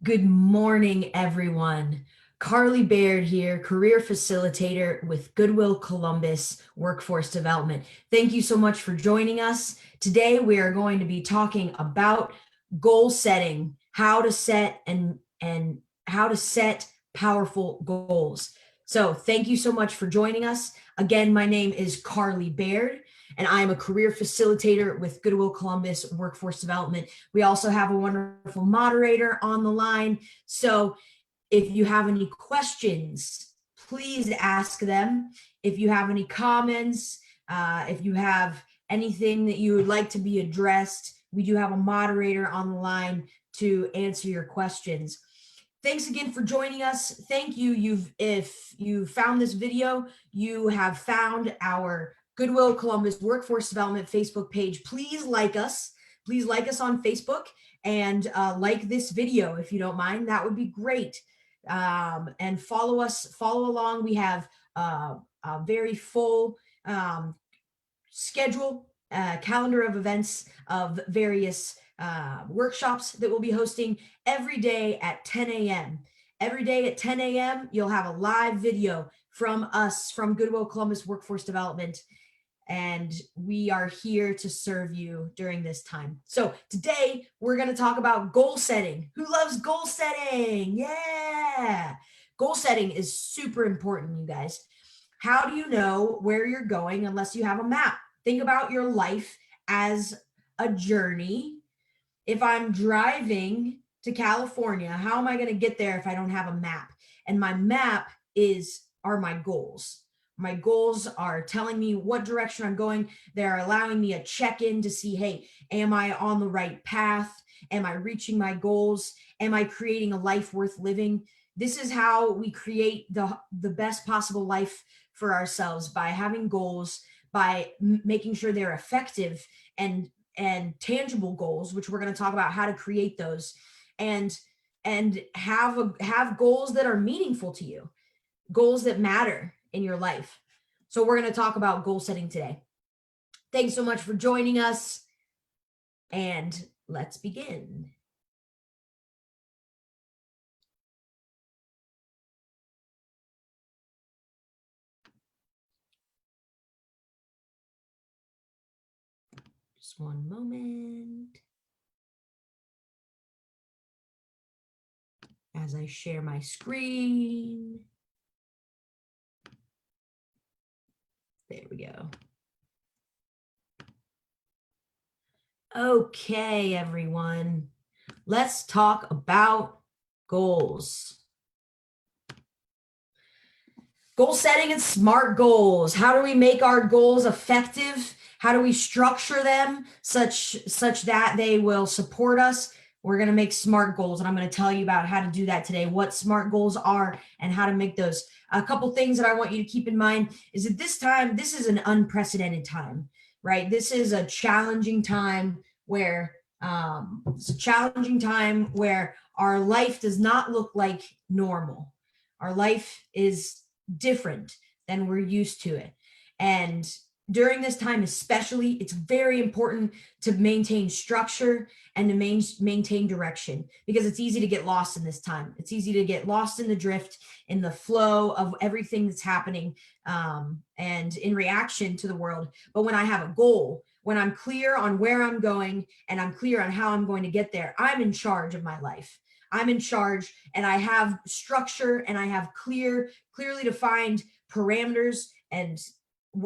Good morning, everyone. Carly Baird here, career facilitator with Goodwill Columbus Workforce Development. Thank you so much for joining us. Today, we are going to be talking about goal setting, how to set and how to set powerful goals. So, thank you so much for joining us. Again, my name is Carly Baird, and I am a career facilitator with Goodwill Columbus Workforce Development. We also have a wonderful moderator on the line. So if you have any questions, please ask them. If you have any comments, if you have anything that you would like to be addressed, we do have a moderator on the line to answer your questions. Thanks again for joining us. Thank you. If you found this video, you have found our Goodwill Columbus Workforce Development Facebook page. Please like us. Please like us on Facebook and like this video if you don't mind. That would be great. And follow along. We have a very full schedule, calendar of events of various workshops that we'll be hosting every day at 10 a.m. Every day at 10 a.m., you'll have a live video from us, from Goodwill Columbus Workforce Development, and we are here to serve you during this time. So today we're going to talk about goal setting. Who loves goal setting? Yeah. Goal setting is super important, you guys. How do you know where you're going unless you have a map? Think about your life as a journey. If I'm driving to California, how am I going to get there if I don't have a map? And my map are my goals. My goals are telling me what direction I'm going. They're allowing me a check-in to see, hey, am I on the right path? Am I reaching my goals? Am I creating a life worth living? This is how we create the best possible life for ourselves, by having goals, by making sure they're effective and tangible goals, which we're going to talk about how to create those, and have goals that are meaningful to you, goals that matter in your life. So we're going to talk about goal setting today. Thanks so much for joining us, and let's begin. Just one moment as I share my screen. There we go. Okay, everyone, let's talk about goals. Goal setting and SMART goals. How do we make our goals effective? How do we structure them such that they will support us? We're going to make SMART goals, and I'm going to tell you about how to do that today, what SMART goals are and how to make those. A couple things that I want you to keep in mind is that this is an unprecedented time, right? This is a challenging time where our life does not look like normal. Our life is different than we're used to it. And during this time especially, it's very important to maintain structure and to maintain direction, because it's easy to get lost in this time. It's easy to get lost in the drift, in the flow of everything that's happening, and in reaction to the world. But when I have a goal, when I'm clear on where I'm going and I'm clear on how I'm going to get there, I'm in charge of my life. I'm in charge, and I have structure, and I have clearly defined parameters and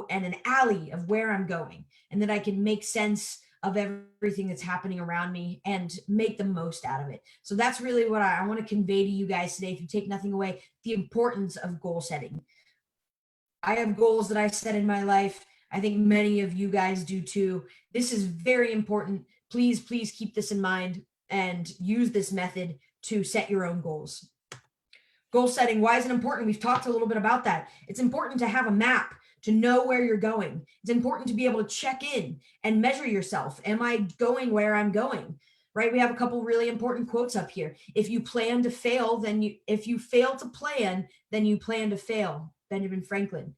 an alley of where I'm going, and that I can make sense of everything that's happening around me and make the most out of it. So that's really what I want to convey to you guys today. If you take nothing away, the importance of goal setting. I have goals that I set in my life. I think many of you guys do too. This is very important. Please keep this in mind and use this method to set your own goals. Goal setting, why is it important? We've talked a little bit about that. It's important to have a map, to know where you're going. It's important to be able to check in and measure yourself. Am I going where I'm going? Right? We have a couple really important quotes up here. If you plan to fail, if you fail to plan, then you plan to fail. Benjamin Franklin.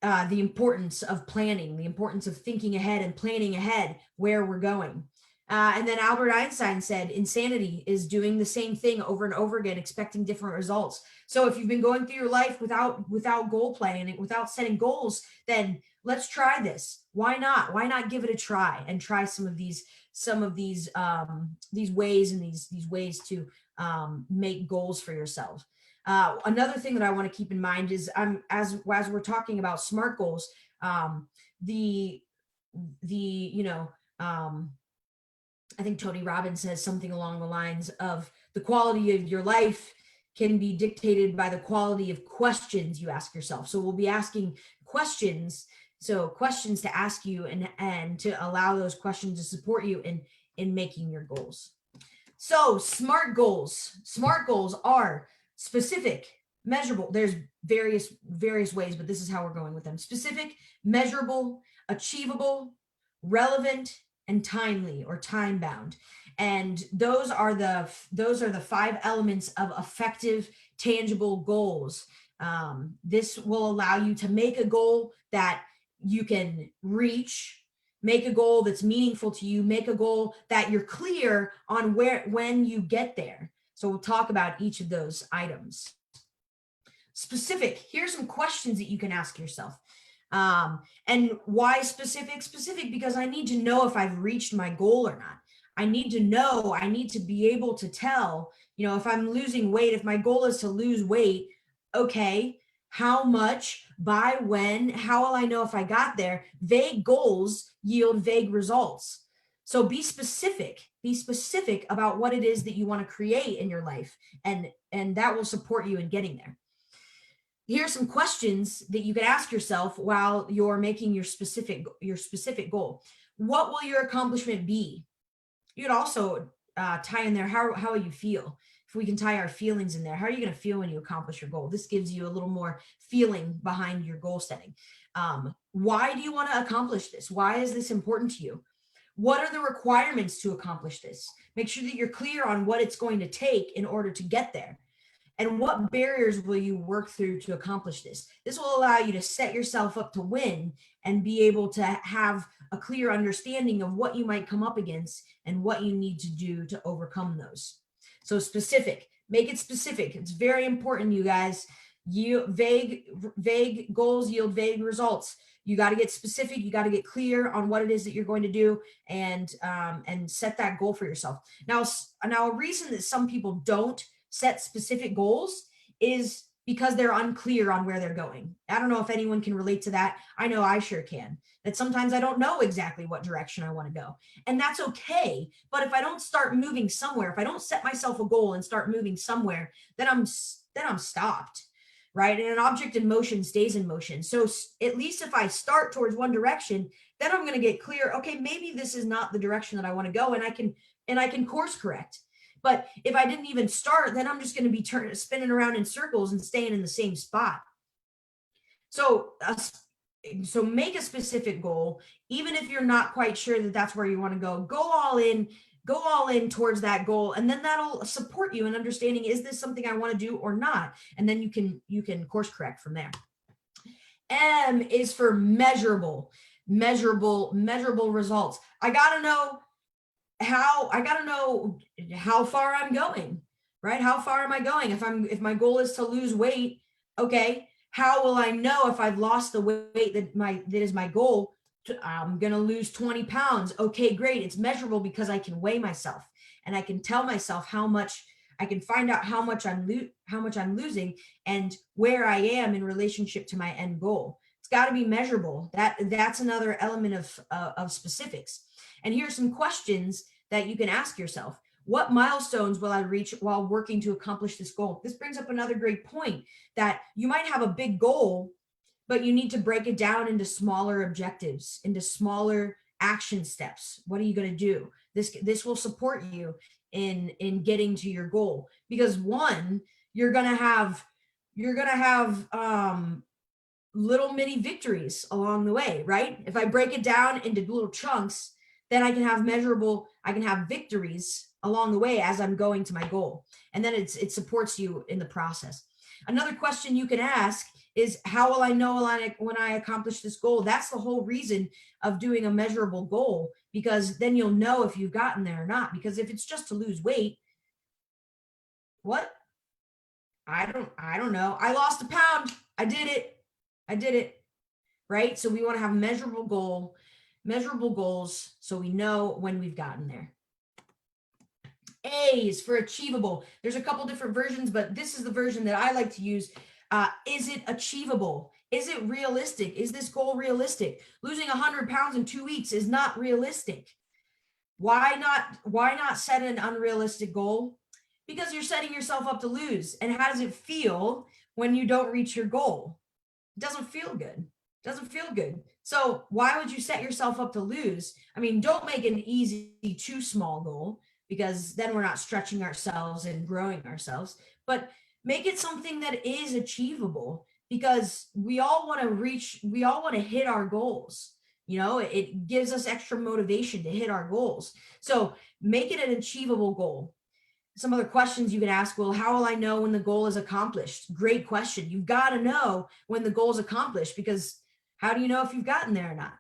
The importance of planning, the importance of thinking ahead and planning ahead where we're going. And then Albert Einstein said, insanity is doing the same thing over and over again, expecting different results. So if you've been going through your life without goal planning, without setting goals, then let's try this. Why not? Why not give it a try and try some of these ways and these ways to make goals for yourself. Another thing that I want to keep in mind is as we're talking about SMART goals, the I think Tony Robbins says something along the lines of the quality of your life can be dictated by the quality of questions you ask yourself. So we'll be asking questions. So questions to ask you and to allow those questions to support you in making your goals. So SMART goals. SMART goals are specific, measurable. There's various ways, but this is how we're going with them. Specific, measurable, achievable, relevant, and timely or time bound. And those are the 5 elements of effective, tangible goals. This will allow you to make a goal that you can reach, make a goal that's meaningful to you, make a goal that you're clear on when you get there. So we'll talk about each of those items. Specific, here's some questions that you can ask yourself. And why specific? Specific because I need to know if I've reached my goal or not. I need to know, I need to be able to tell, if I'm losing weight, if my goal is to lose weight, okay, how much, by when, how will I know if I got there? Vague goals yield vague results. So be specific about what it is that you want to create in your life, and that will support you in getting there. Here are some questions that you can ask yourself while you're making your specific goal. What will your accomplishment be? You could also tie in there, how will you feel? If we can tie our feelings in there, how are you going to feel when you accomplish your goal? This gives you a little more feeling behind your goal setting. Why do you want to accomplish this? Why is this important to you? What are the requirements to accomplish this? Make sure that you're clear on what it's going to take in order to get there. And what barriers will you work through to accomplish this? This will allow you to set yourself up to win and be able to have a clear understanding of what you might come up against and what you need to do to overcome those. So specific, make it specific. It's very important, you guys. Vague goals yield vague results. You got to get specific. You got to get clear on what it is that you're going to do and set that goal for yourself. Now, a reason that some people don't set specific goals is because they're unclear on where they're going. I don't know if anyone can relate to that. I know I sure can. That sometimes I don't know exactly what direction I want to go. And that's okay. But if I don't start moving somewhere, if I don't set myself a goal and start moving somewhere, then I'm stopped, right? And an object in motion stays in motion. So at least if I start towards one direction, then I'm going to get clear. Okay, maybe this is not the direction that I want to go, and I can course correct. But if I didn't even start, then I'm just going to be spinning around in circles and staying in the same spot. So make a specific goal, even if you're not quite sure that that's where you want to go. Go all in towards that goal, and then that'll support you in understanding, is this something I want to do or not? And then you can course correct from there. M is for measurable results. I got to know how far I'm going, right? How far am I going? If my goal is to lose weight, okay, how will I know if I've lost the weight that is my goal? I'm going to lose 20 pounds. Okay, great. It's measurable because I can weigh myself and I can tell myself I can find out how much I'm losing and where I am in relationship to my end goal. It's got to be measurable. That's another element of specifics. And here are some questions that you can ask yourself. What milestones will I reach while working to accomplish this goal? This brings up another great point, that you might have a big goal, but you need to break it down into smaller objectives, into smaller action steps. What are you going to do? This will support you in getting to your goal, because one, you're going to have little mini victories along the way, right? If I break it down into little chunks, then I can have victories along the way as I'm going to my goal. And then it supports you in the process. Another question you can ask is, how will I know when I accomplish this goal? That's the whole reason of doing a measurable goal, because then you'll know if you've gotten there or not. Because if it's just to lose weight, what? I don't know. I lost a pound. I did it. I did it. Right? So we want to have measurable goals so we know when we've gotten there. A is for achievable. There's a couple different versions, but this is the version that I like to use. Is it achievable? Is it realistic? Is this goal realistic? Losing 100 pounds in 2 weeks is not realistic. Why not set an unrealistic goal? Because you're setting yourself up to lose. And how does it feel when you don't reach your goal? It doesn't feel good. It doesn't feel good. So why would you set yourself up to lose? I mean, don't make an easy, too small goal, because then we're not stretching ourselves and growing ourselves, but make it something that is achievable, because we all want to hit our goals. You know, it gives us extra motivation to hit our goals. So make it an achievable goal. Some other questions you can ask: well, how will I know when the goal is accomplished? Great question. You've got to know when the goal is accomplished, because how do you know if you've gotten there or not?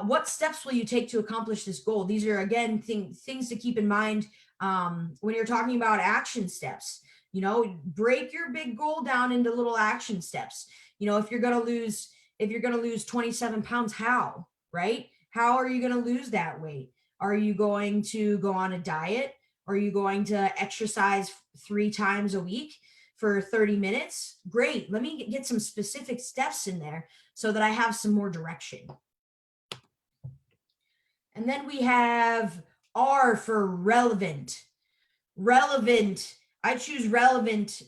What steps will you take to accomplish this goal? These are, again, things to keep in mind when you're talking about action steps. You know, break your big goal down into little action steps. You know, if you're going to lose 27 pounds, how, right? How are you going to lose that weight? Are you going to go on a diet? Are you going to exercise 3 times a week for 30 minutes? Great. Let me get some specific steps in there so that I have some more direction. And then we have R for relevant. Relevant. I choose relevant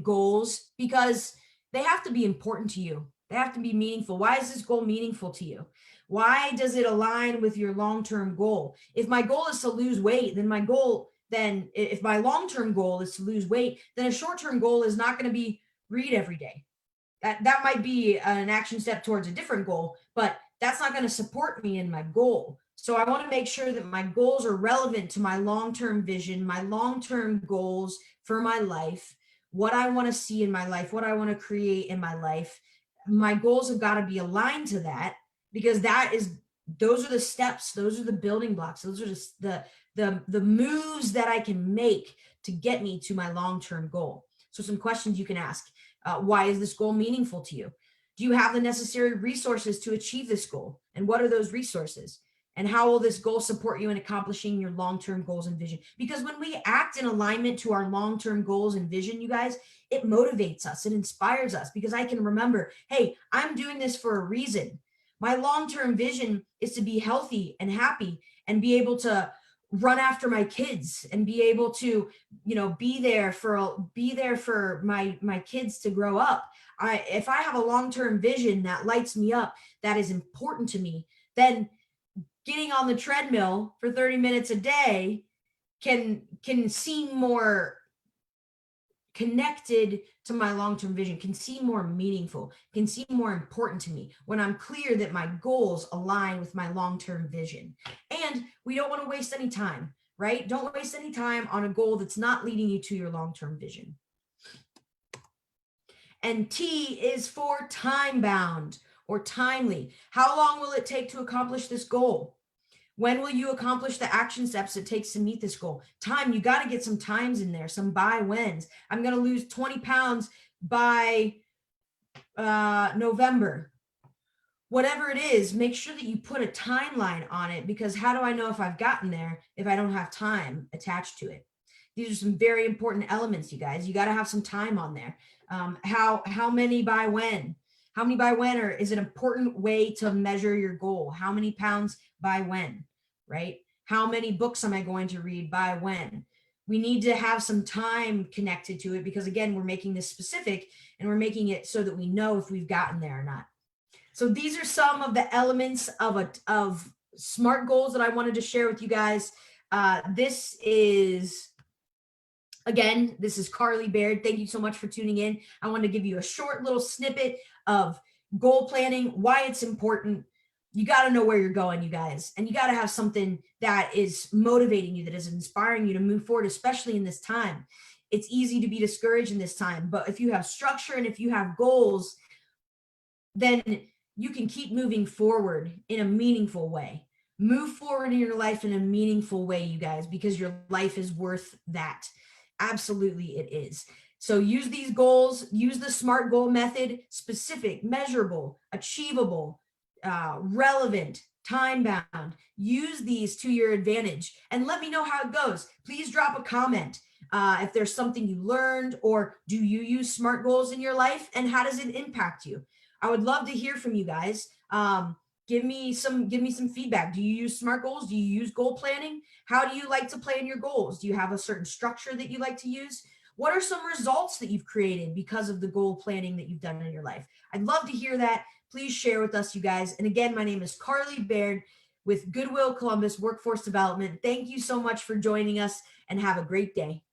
goals because they have to be important to you. They have to be meaningful. Why is this goal meaningful to you? Why does it align with your long-term goal? If my goal is to lose weight, then if my long-term goal is to lose weight, then a short-term goal is not going to be read every day. That might be an action step towards a different goal, but that's not going to support me in my goal. So I want to make sure that my goals are relevant to my long-term vision, my long-term goals for my life, what I want to see in my life, what I want to create in my life. My goals have got to be aligned to that, because those are the steps, those are the building blocks, those are the moves that I can make to get me to my long-term goal. So some questions you can ask. Why is this goal meaningful to you? Do you have the necessary resources to achieve this goal? And what are those resources? And how will this goal support you in accomplishing your long-term goals and vision? Because when we act in alignment to our long-term goals and vision, you guys, it motivates us, it inspires us, because I can remember, hey, I'm doing this for a reason. My long-term vision is to be healthy and happy and be able to run after my kids and be able to, be there for my kids to grow up. If I have a long-term vision that lights me up, that is important to me, then getting on the treadmill for 30 minutes a day can seem more connected to my long-term vision, can seem more meaningful, can seem more important to me when I'm clear that my goals align with my long-term vision. And we don't want to waste any time, right? Don't waste any time on a goal that's not leading you to your long-term vision. And T is for time-bound or timely. How long will it take to accomplish this goal? When will you accomplish the action steps it takes to meet this goal? Time, you got to get some times in there, some by whens. I'm going to lose 20 pounds by November. Whatever it is, make sure that you put a timeline on it, because how do I know if I've gotten there if I don't have time attached to it? These are some very important elements, you guys. You got to have some time on there. How many by when? How many by when, or is an important way to measure your goal? How many pounds by when, right? How many books am I going to read by when? We need to have some time connected to it, because again, we're making this specific and we're making it so that we know if we've gotten there or not. So these are some of the elements of SMART goals that I wanted to share with you guys. This is Carly Baird. Thank you so much for tuning in. I wanted to give you a short little snippet of goal planning, why it's important. You got to know where you're going, you guys, and you got to have something that is motivating you, that is inspiring you to move forward, especially in this time. It's easy to be discouraged in this time, but if you have structure and if you have goals, then you can keep moving forward in a meaningful way. Move forward in your life in a meaningful way, you guys, because your life is worth that. Absolutely, it is. So use these goals, use the SMART goal method: specific, measurable, achievable, relevant, time bound. Use these to your advantage and let me know how it goes. Please drop a comment if there's something you learned, or do you use SMART goals in your life and how does it impact you? I would love to hear from you guys. Give me some feedback. Do you use SMART goals? Do you use goal planning? How do you like to plan your goals? Do you have a certain structure that you like to use? What are some results that you've created because of the goal planning that you've done in your life? I'd love to hear that. Please share with us, you guys. And again, my name is Carly Baird with Goodwill Columbus Workforce Development. Thank you so much for joining us and have a great day.